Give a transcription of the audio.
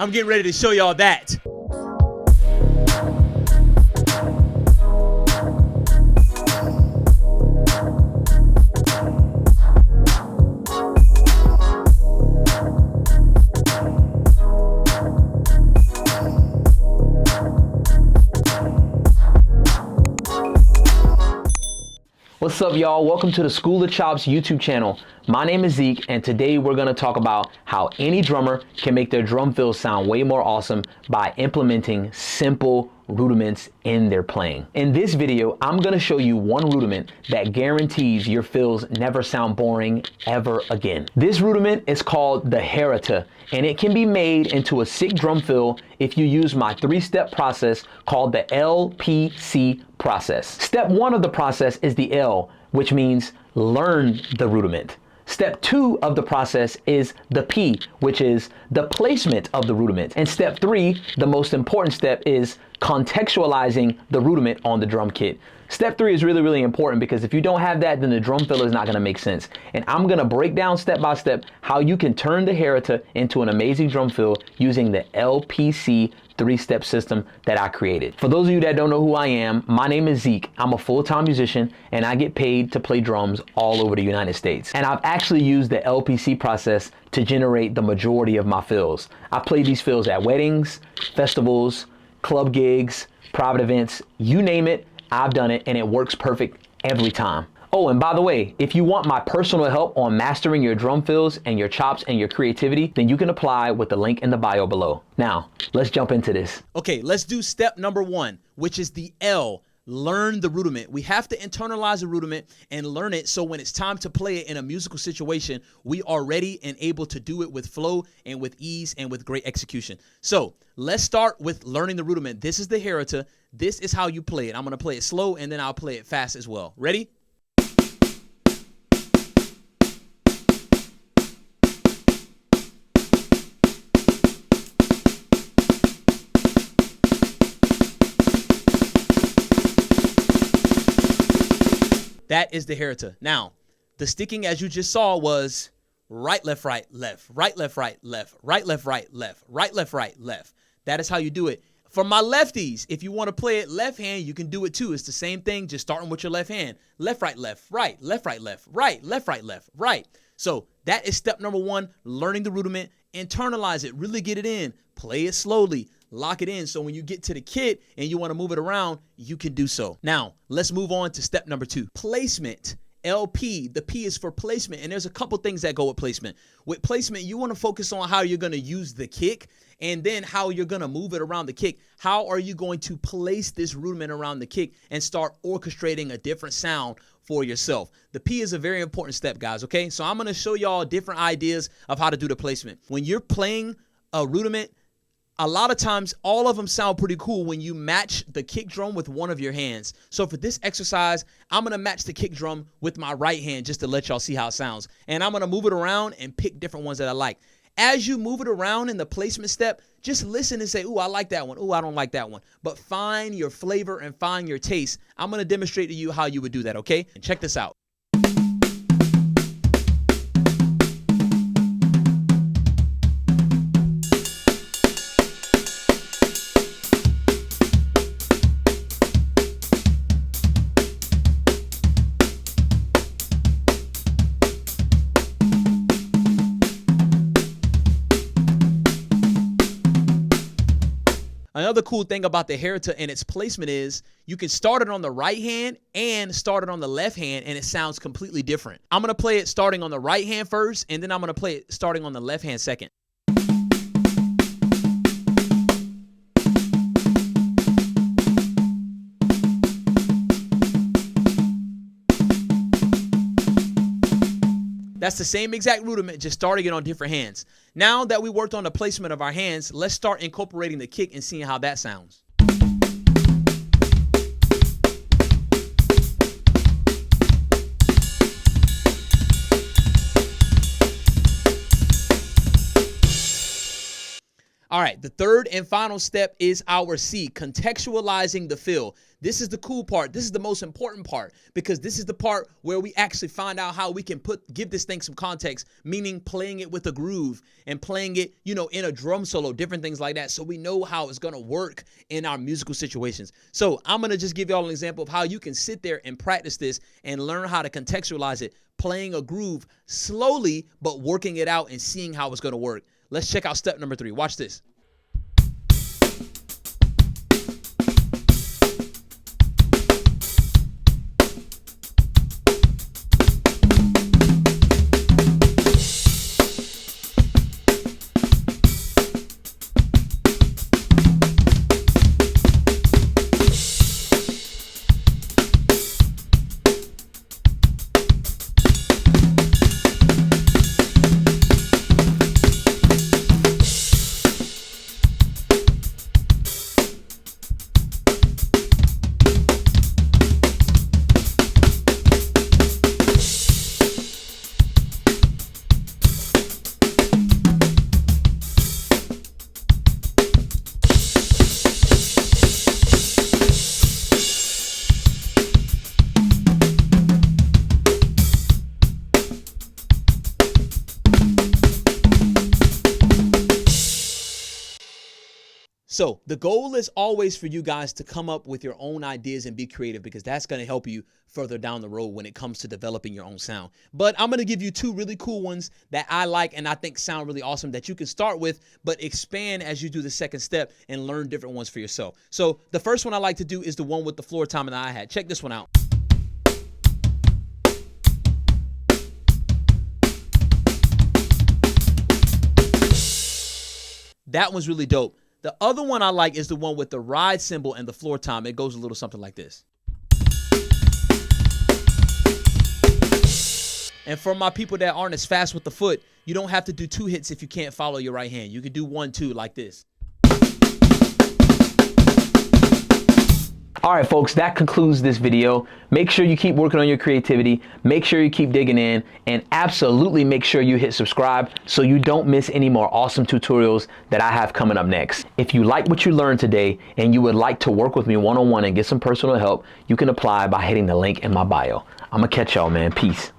I'm getting ready to show y'all that. What's up, y'all? Welcome to the School of Chops YouTube channel. My name is Zyck, and today we're going to talk about how any drummer can make their drum fills sound way more awesome by implementing simple rudiments in their playing. In this video, I'm going to show you one rudiment that guarantees your fills never sound boring ever again. This rudiment is called the Herta, and it can be made into a sick drum fill if you use my 3-step process called the LPC process. Step 1 of the process is the L, which means learn the rudiment. Step 2 of the process is the P, which is the placement of the rudiment. And step 3, the most important step, is contextualizing the rudiment on the drum kit. Step 3 is really, really important because if you don't have that, then the drum fill is not going to make sense. And I'm going to break down step by step how you can turn the Herta into an amazing drum fill using the LPC 3-step system that I created. For those of you that don't know who I am, my name is Zyck. I'm a full-time musician and I get paid to play drums all over the United States. And I've actually used the LPC process to generate the majority of my fills. I play these fills at weddings, festivals, club gigs, private events, you name it, I've done it, and it works perfect every time. Oh, and by the way, if you want my personal help on mastering your drum fills and your chops and your creativity, then you can apply with the link in the bio below. Now, let's jump into this. Okay, let's do step number 1, which is the L. Learn the rudiment. We have to internalize the rudiment and learn it so when it's time to play it in a musical situation, we are ready and able to do it with flow and with ease and with great execution. So let's start with learning the rudiment. This is the Herta. This is how you play it. I'm going to play it slow and then I'll play it fast as well. Ready? That is the Herta. Now, the sticking, as you just saw, was right, left, right, left, right, left, right, left, right, left, right, left, right, left, right, left. That is how you do it. For my lefties, if you want to play it left hand, you can do it too. It's the same thing, just starting with your left hand. Left, right, left, right, left, right, left, right, left, right, left, right. So that is step number 1, learning the rudiment. Internalize it, really get it in. Play it slowly. Lock it in so when you get to the kit and you want to move it around, you can do so. Now, let's move on to step number 2. Placement. LP. The P is for placement, and there's a couple things that go with placement. With placement, you want to focus on how you're going to use the kick and then how you're going to move it around the kick. How are you going to place this rudiment around the kick and start orchestrating a different sound for yourself? The P is a very important step, guys, okay? So I'm going to show y'all different ideas of how to do the placement. When you're playing a rudiment, a lot of times, all of them sound pretty cool when you match the kick drum with one of your hands. So for this exercise, I'm going to match the kick drum with my right hand just to let y'all see how it sounds. And I'm going to move it around and pick different ones that I like. As you move it around in the placement step, just listen and say, ooh, I like that one. Ooh, I don't like that one. But find your flavor and find your taste. I'm going to demonstrate to you how you would do that, okay? And check this out. Another cool thing about the Herta and its placement is you can start it on the right hand and start it on the left hand, and it sounds completely different. I'm going to play it starting on the right hand first, and then I'm going to play it starting on the left hand second. That's the same exact rudiment, just starting it on different hands. Now that we worked on the placement of our hands, let's start incorporating the kick and seeing how that sounds. All right, the third and final step is our C, contextualizing the feel. This is the cool part. This is the most important part because this is the part where we actually find out how we can give this thing some context, meaning playing it with a groove and playing it, in a drum solo, different things like that. So we know how it's going to work in our musical situations. So I'm going to just give y'all an example of how you can sit there and practice this and learn how to contextualize it, playing a groove slowly, but working it out and seeing how it's going to work. Let's check out step number 3. Watch this. So the goal is always for you guys to come up with your own ideas and be creative because that's going to help you further down the road when it comes to developing your own sound. But I'm going to give you 2 really cool ones that I like and I think sound really awesome that you can start with, but expand as you do the second step and learn different ones for yourself. So the first one I like to do is the one with the floor tom and the hi-hat. Check this one out. That one's really dope. The other one I like is the one with the ride cymbal and the floor tom. It goes a little something like this. And for my people that aren't as fast with the foot, you don't have to do 2 hits if you can't follow your right hand. You can do 1, 2 like this. All right, folks, that concludes this video. Make sure you keep working on your creativity. Make sure you keep digging in, and absolutely make sure you hit subscribe so you don't miss any more awesome tutorials that I have coming up next. If you like what you learned today and you would like to work with me one-on-one and get some personal help, you can apply by hitting the link in my bio. I'm gonna catch y'all, man. Peace.